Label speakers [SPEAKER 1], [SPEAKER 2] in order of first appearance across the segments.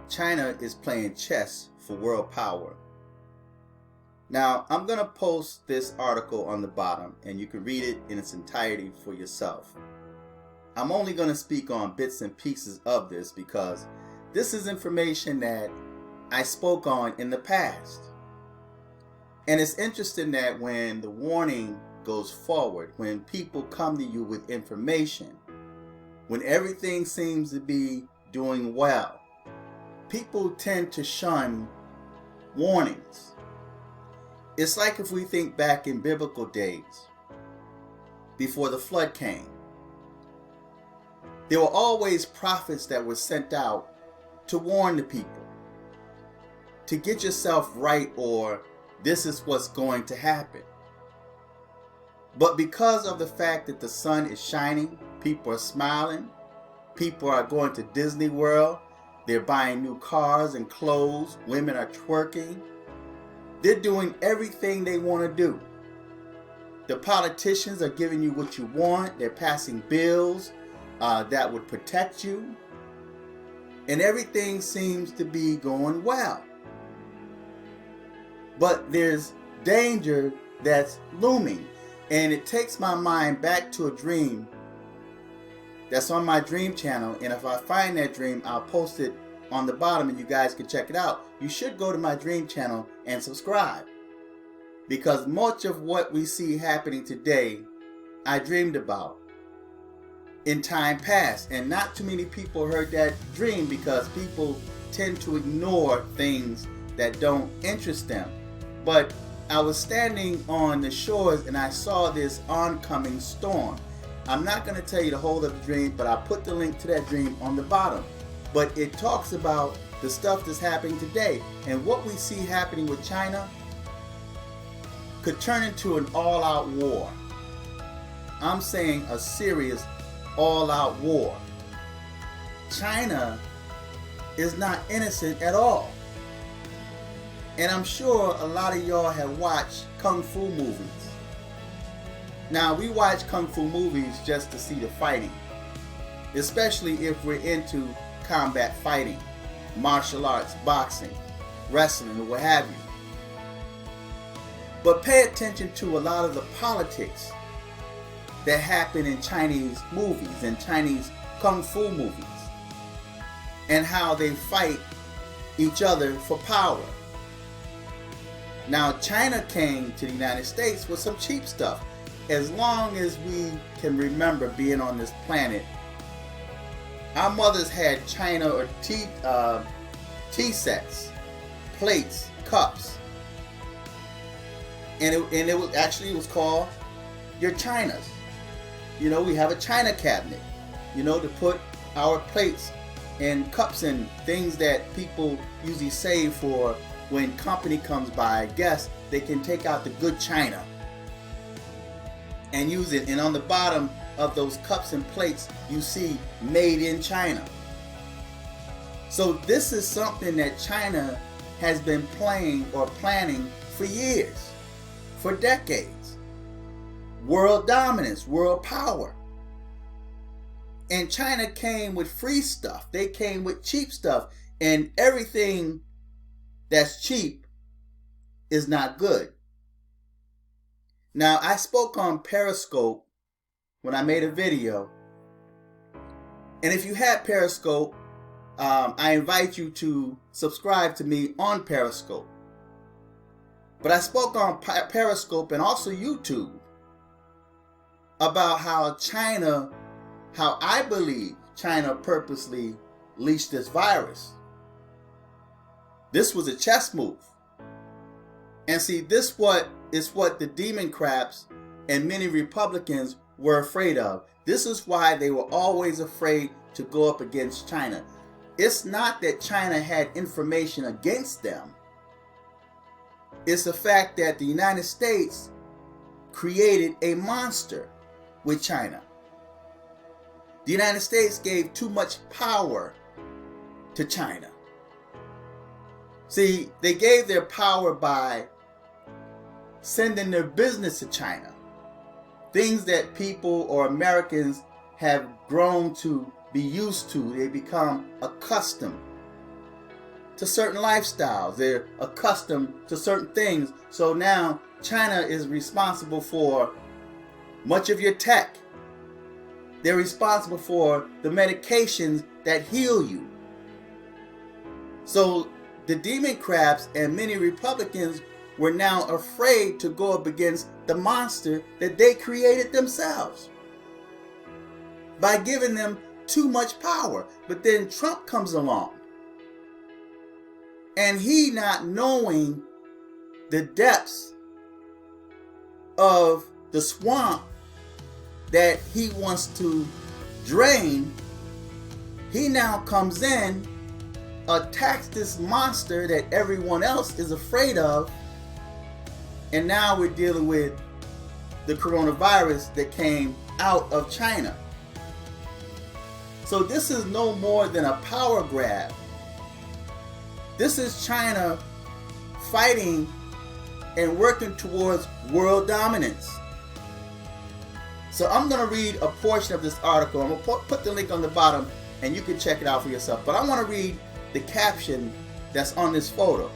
[SPEAKER 1] China is playing chess for world power. Now, I'm going to post this article on the bottom, and you can read it in its entirety for yourself. I'm only going to speak on bits and pieces of this because this is information that I spoke on in the past. And it's interesting that when the warning goes forward, when people come to you with information, when everything seems to be doing well, people tend to shun warnings. It's like if we think back in biblical days, before the flood came. There were always prophets that were sent out to warn the people, to get yourself right, or this is what's going to happen. But because of the fact that the sun is shining, people are smiling, people are going to Disney World, they're buying new cars and clothes, women are twerking, they're doing everything they want to do. The politicians are giving you what you want, they're passing bills that would protect you, and everything seems to be going well. But there's danger that's looming, and it takes my mind back to a dream that's on my dream channel, and if I find that dream, I'll post it on the bottom and you guys can check it out. You should go to my dream channel and subscribe, because much of what we see happening today I dreamed about in time past, and not too many people heard that dream because people tend to ignore things that don't interest them. But I was standing on the shores and I saw this oncoming storm. I'm not going to tell you the whole of the dream, but I'll put the link to that dream on the bottom. But it talks about the stuff that's happening today, and what we see happening with China could turn into an all-out war. I'm saying a serious all-out war. China is not innocent at all. And I'm sure a lot of y'all have watched Kung Fu movies. Now, we watch Kung Fu movies just to see the fighting, especially if we're into combat fighting, martial arts, boxing, wrestling, or what have you. But pay attention to a lot of the politics that happen in Chinese movies and Chinese Kung Fu movies, and how they fight each other for power. Now, China came to the United States with some cheap stuff. As long as we can remember being on this planet, our mothers had China or tea sets, plates, cups, and it was called your Chinas. You know, we have a China cabinet, to put our plates and cups and things that people usually save for when company comes by, guests, they can take out the good china and use it. And on the bottom of those cups and plates, you see made in China. So this is something that China has been playing or planning for years, for decades. World dominance, world power. And China came with free stuff. They came with cheap stuff. And everything that's cheap is not good. Now, I spoke on Periscope when I made a video. And if you have Periscope, I invite you to subscribe to me on Periscope. But I spoke on Periscope and also YouTube about how I believe China purposely leashed this virus. This was a chess move. And see, this is what the Democrats and many Republicans were afraid of. This is why they were always afraid to go up against China. It's not that China had information against them. It's the fact that the United States created a monster with China. The United States gave too much power to China. See, they gave their power by sending their business to China. Things that people or Americans have grown to be used to. They become accustomed. to certain lifestyles. They're accustomed to certain things. So now China is responsible for much of your tech. They're responsible for the medications that heal you. So the Democrats and many Republicans were now afraid to go up against the monster that they created themselves by giving them too much power. But then Trump comes along, and he, not knowing the depths of the swamp that he wants to drain, he now comes in, attacks this monster that everyone else is afraid of, and now we're dealing with the coronavirus that came out of China. So this is no more than a power grab. This is China fighting and working towards world dominance. So I'm going to read a portion of this article. I'm going to put the link on the bottom and you can check it out for yourself. But I want to read the caption that's on this photo.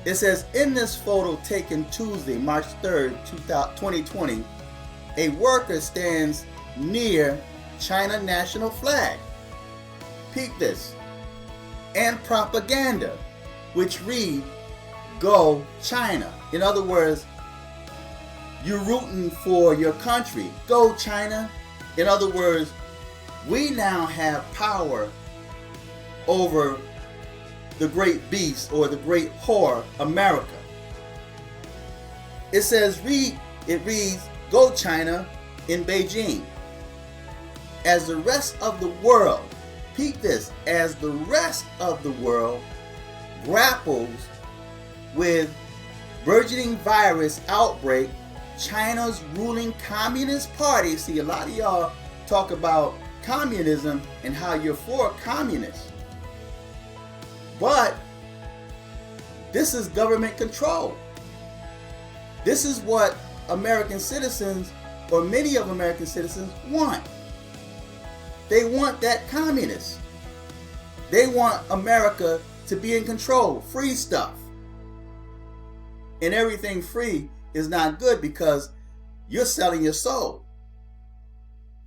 [SPEAKER 1] It says, in this photo taken Tuesday, March 3rd, 2020, a worker stands near China national flag. Peep this. And propaganda, which read, "Go China." In other words, you're rooting for your country. Go China. In other words, we now have power over the great beast or the great whore, America. It says, it reads, "Go China" in Beijing. As the rest of the world, peep this, as the rest of the world grapples with burgeoning virus outbreak, China's ruling Communist Party, see, a lot of y'all talk about communism and how you're for communists, but this is government control. This is what American citizens, or many of American citizens, want. They want that communist. They want America to be in control, free stuff. And everything free is not good because you're selling your soul.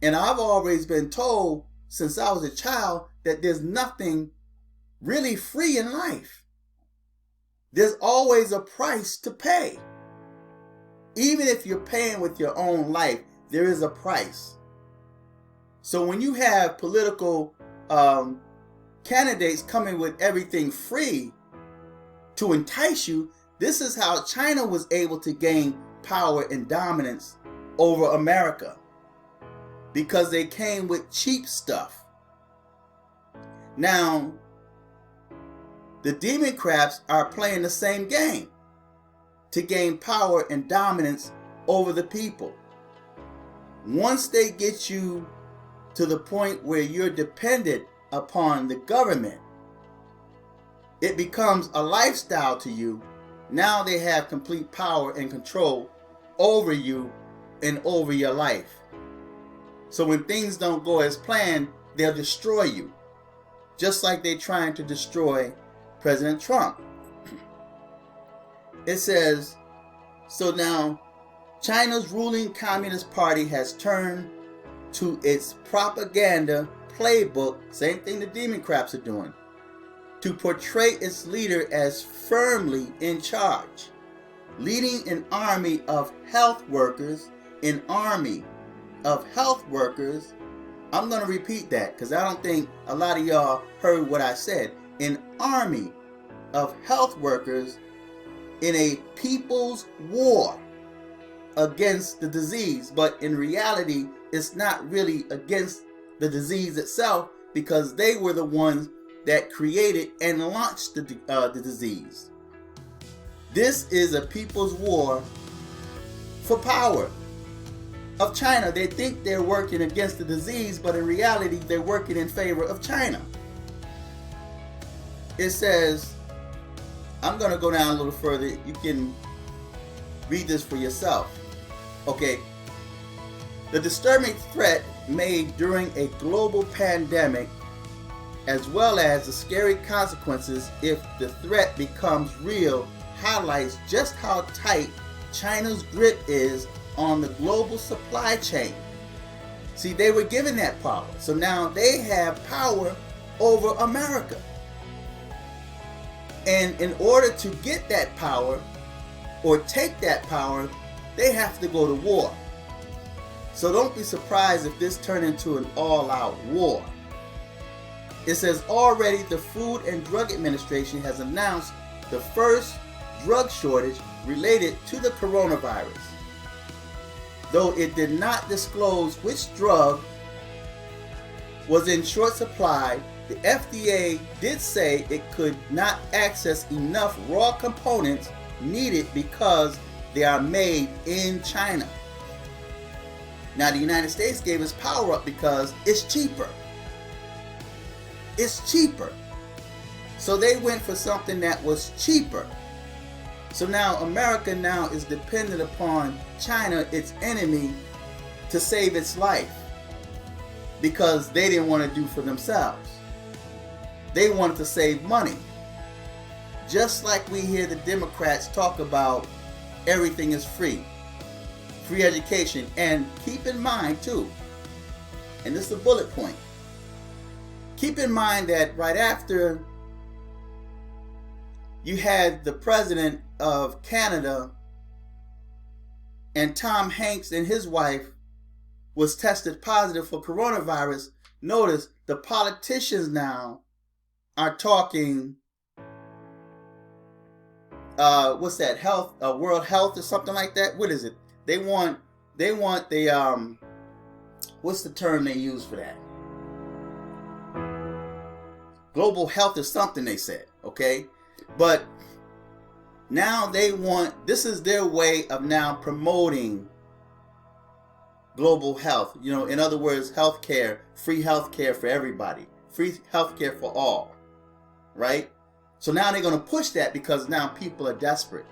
[SPEAKER 1] And I've always been told since I was a child that there's nothing really free in life. There's always a price to pay. Even if you're paying with your own life, there is a price. So when you have political candidates coming with everything free to entice you, this is how China was able to gain power and dominance over America, because they came with cheap stuff. Now, the Democrats are playing the same game to gain power and dominance over the people. Once they get you to the point where you're dependent upon the government, it becomes a lifestyle to you. Now they have complete power and control over you and over your life. So when things don't go as planned, they'll destroy you. Just like they're trying to destroy President Trump. It says, so now China's ruling Communist Party has turned to its propaganda playbook, same thing the Democrats are doing, to portray its leader as firmly in charge, leading an army of health workers, I'm going to repeat that because I don't think a lot of y'all heard what I said. An army of health workers in a people's war against the disease. But in reality, it's not really against the disease itself, because they were the ones that created and launched the disease. This is a people's war for power of China. They think they're working against the disease, but in reality, they're working in favor of China. It says, I'm going to go down a little further. You can read this for yourself. Okay. The disturbing threat made during a global pandemic as well as the scary consequences if the threat becomes real, highlights just how tight China's grip is on the global supply chain. See, they were given that power, so now they have power over America. And in order to get that power or take that power, they have to go to war. So don't be surprised if this turned into an all-out war. It says already the Food and Drug Administration has announced the first drug shortage related to the coronavirus. Though it did not disclose which drug was in short supply, the FDA did say it could not access enough raw components needed because they are made in China. Now the United States gave us power up because it's cheaper. It's cheaper. So they went for something that was cheaper. So now America now is dependent upon China, its enemy, to save its life. Because they didn't want to do for themselves. They wanted to save money. Just like we hear the Democrats talk about everything is free. Free education. And keep in mind too, and this is a bullet point, keep in mind that right after you had the president of Canada and Tom Hanks and his wife was tested positive for coronavirus, notice the politicians now are talking what's that, health, world health or something like that. What is it? They want the what's the term they use for that? Global health is something they said, okay? But now they want, this is their way of now promoting global health. You know, in other words, healthcare, free healthcare for everybody, free healthcare for all, right? So now they're going to push that because now people are desperate.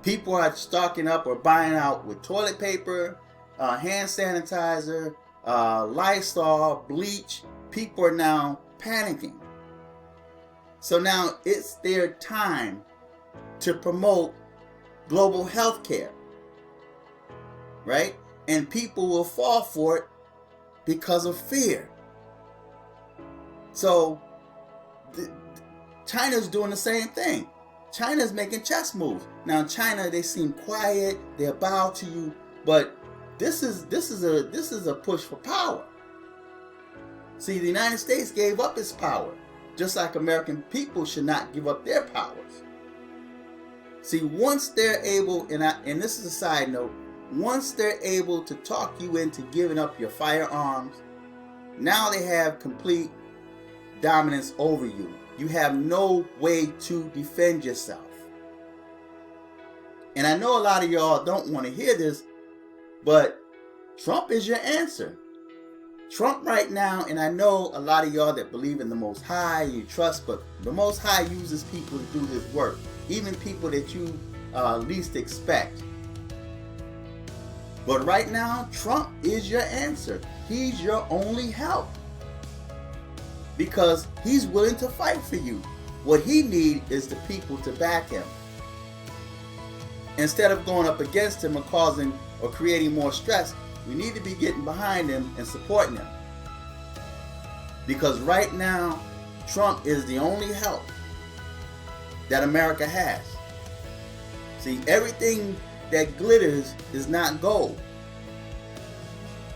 [SPEAKER 1] People are stocking up or buying out with toilet paper, hand sanitizer, Lysol, bleach. People are now panicking. So now it's their time to promote global health care, right? And people will fall for it because of fear. So China's doing the same thing. China's making chess moves. Now in China, they seem quiet, they're bow to you, but this is a push for power. See, the United States gave up its power, just like American people should not give up their powers. See, once they're able, and this is a side note, once they're able to talk you into giving up your firearms, now they have complete dominance over you. You have no way to defend yourself. And I know a lot of y'all don't want to hear this, but Trump is your answer. Trump right now, and I know a lot of y'all that believe in the Most High, you trust, but the Most High uses people to do His work, even people that you least expect. But right now, Trump is your answer. He's your only help. Because he's willing to fight for you. What he needs is the people to back him. Instead of going up against him or causing or creating more stress, we need to be getting behind him and supporting him. Because right now, Trump is the only help that America has. See, everything that glitters is not gold.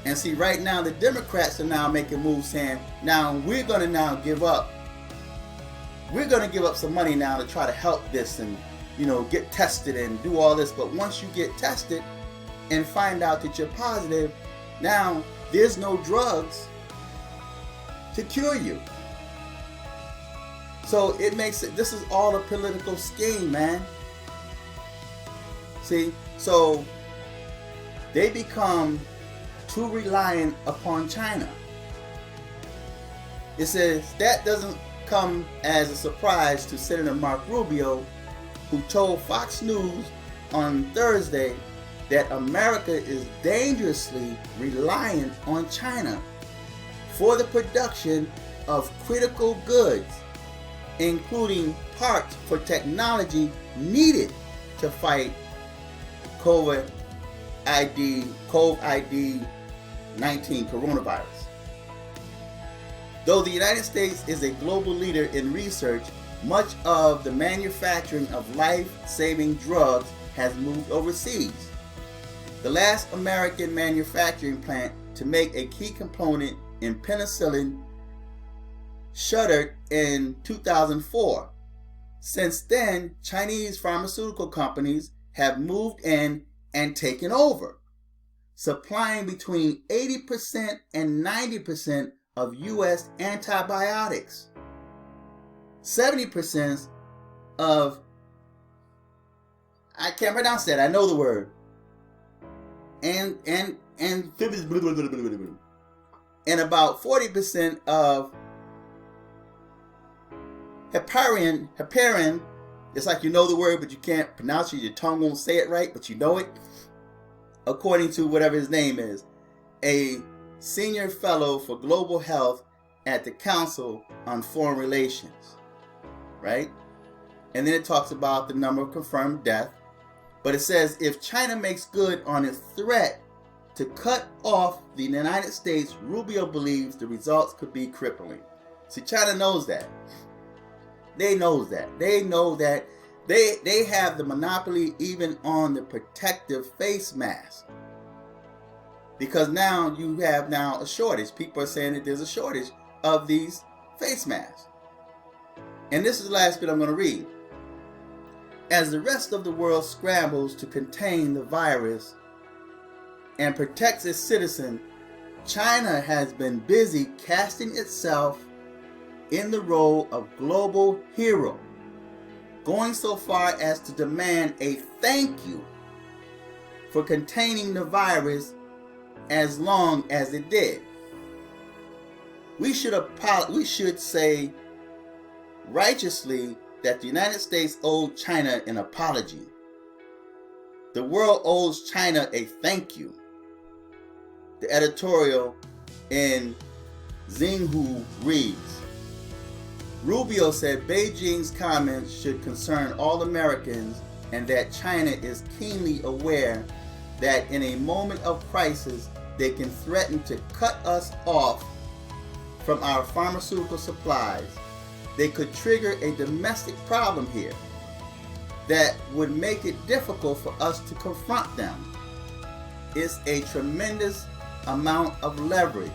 [SPEAKER 1] And see, right now the Democrats are now making moves saying, now we're going to now give up. We're going to give up some money now to try to help this and, you know, get tested and do all this. But once you get tested and find out that you're positive, now there's no drugs to cure you. So it makes it, this is all a political scheme, man. See, so they become too reliant upon China. It says that doesn't come as a surprise to Senator Marco Rubio, who told Fox News on Thursday that America is dangerously reliant on China for the production of critical goods, including parts for technology needed to fight COVID-19 coronavirus. Though the United States is a global leader in research, much of the manufacturing of life-saving drugs has moved overseas. The last American manufacturing plant to make a key component in penicillin shuttered in 2004. Since then, Chinese pharmaceutical companies have moved in and taken over, supplying between 80% and 90% of U.S. antibiotics, 70% of, I can't pronounce that, I know the word, and about 40% of heparin. It's like you know the word, but you can't pronounce it. Your tongue won't say it right, but you know it. According to whatever his name is, a senior fellow for global health at the Council on Foreign Relations, right? And then it talks about the number of confirmed deaths. But it says if China makes good on its threat to cut off the United States, Rubio believes the results could be crippling. See, China knows that. They know that. They know that they have the monopoly even on the protective face mask. Because now you have a shortage. People are saying that there's a shortage of these face masks. And this is the last bit I'm going to read. As the rest of the world scrambles to contain the virus and protects its citizens, China has been busy casting itself in the role of global hero, going so far as to demand a thank you for containing the virus as long as it did. We should say righteously that the United States owed China an apology. The world owes China a thank you. The editorial in Xinhua reads, Rubio said Beijing's comments should concern all Americans and that China is keenly aware that in a moment of crisis they can threaten to cut us off from our pharmaceutical supplies. They could trigger a domestic problem here that would make it difficult for us to confront them. It's a tremendous amount of leverage,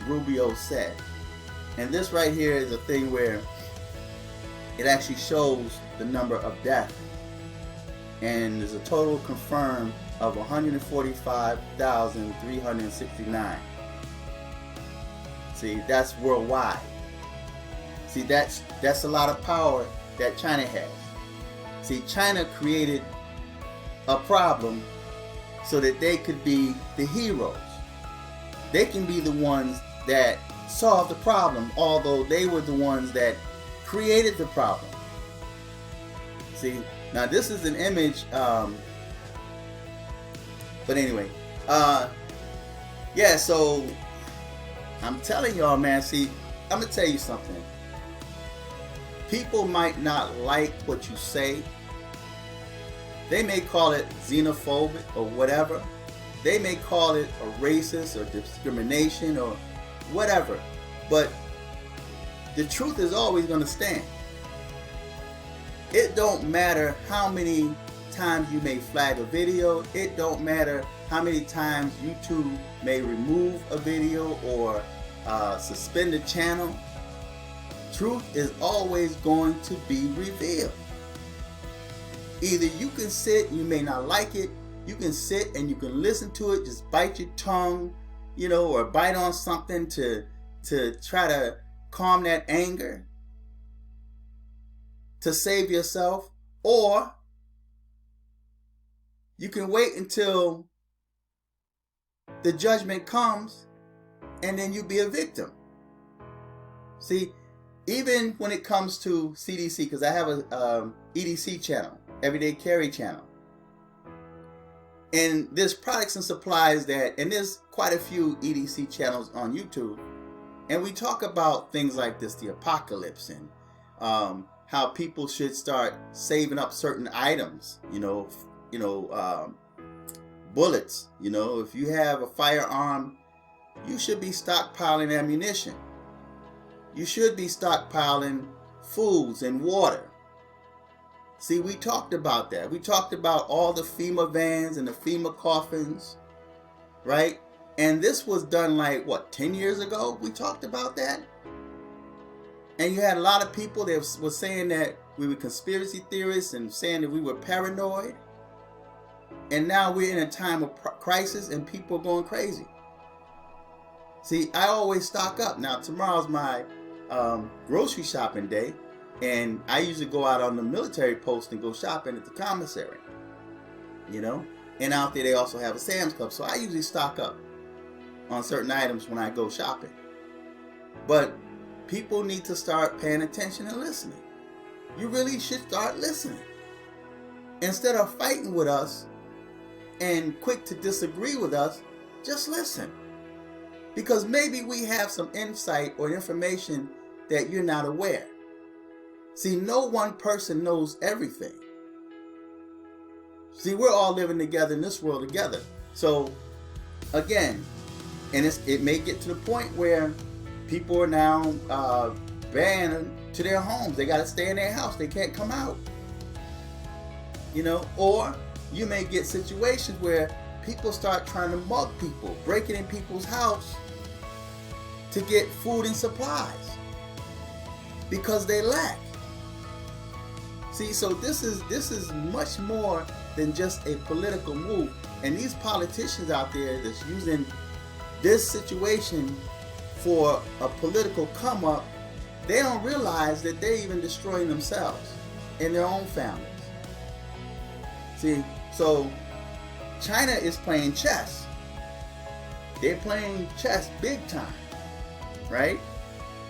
[SPEAKER 1] Rubio said. And this right here is a thing where it actually shows the number of deaths. And there's a total confirmed of 145,369. See, that's worldwide. See, that's a lot of power that China has. See, China created a problem so that they could be the heroes. They can be the ones that solve the problem, although they were the ones that created the problem. See, now this is an image, but anyway, yeah, so I'm telling y'all, man, see, I'm gonna tell you something. People might not like what you say. They may call it xenophobic or whatever. They may call it a racist or discrimination or whatever. But the truth is always going to stand. It don't matter how many times you may flag a video. It don't matter how many times YouTube may remove a video or suspend a channel. Truth is always going to be revealed. Either you can sit, you may not like it, you can sit and you can listen to it, just bite your tongue, you know, or bite on something to try to calm that anger, to save yourself, or you can wait until the judgment comes and then you be a victim. See, even when it comes to CDC, because I have a EDC channel, Everyday Carry channel, and there's products and supplies that, and there's quite a few EDC channels on YouTube, And we talk about things like this, the apocalypse, and how people should start saving up certain items, bullets. If you have a firearm, you should be stockpiling ammunition. You should be stockpiling foods and water. See, we talked about that. We talked about all the FEMA vans and the FEMA coffins, right? And this was done 10 years ago? We talked about that. And you had a lot of people that were saying that we were conspiracy theorists and saying that we were paranoid. And now we're in a time of crisis and people are going crazy. See, I always stock up. Now, tomorrow's my grocery shopping day. And I usually go out on the military post and go shopping at the commissary. And out there they also have a Sam's Club. So I usually stock up on certain items when I go shopping. But people need to start paying attention and listening. You really should start listening. Instead of fighting with us and quick to disagree with us, just listen. Because maybe we have some insight or information that you're not aware. See, no one person knows everything. See, we're all living together in this world together. So, again, and it may get to the point where people are now banned to their homes. They got to stay in their house. They can't come out. Or you may get situations where people start trying to mug people, breaking in people's house to get food and supplies because they lack. See, so this is much more than just a political move. And these politicians out there that's using this situation for a political come up, they don't realize that they're even destroying themselves and their own families. See, so China is playing chess. They're playing chess big time, right?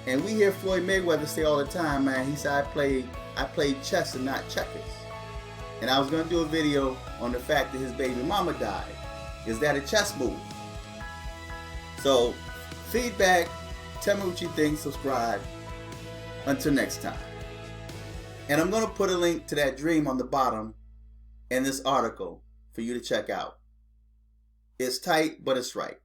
[SPEAKER 1] And we hear Floyd Mayweather say all the time, man, he said, I played chess and not checkers. And I was going to do a video on the fact that his baby mama died. Is that a chess move? So, feedback, tell me what you think, subscribe. Until next time. And I'm going to put a link to that dream on the bottom in this article for you to check out. It's tight, but it's right.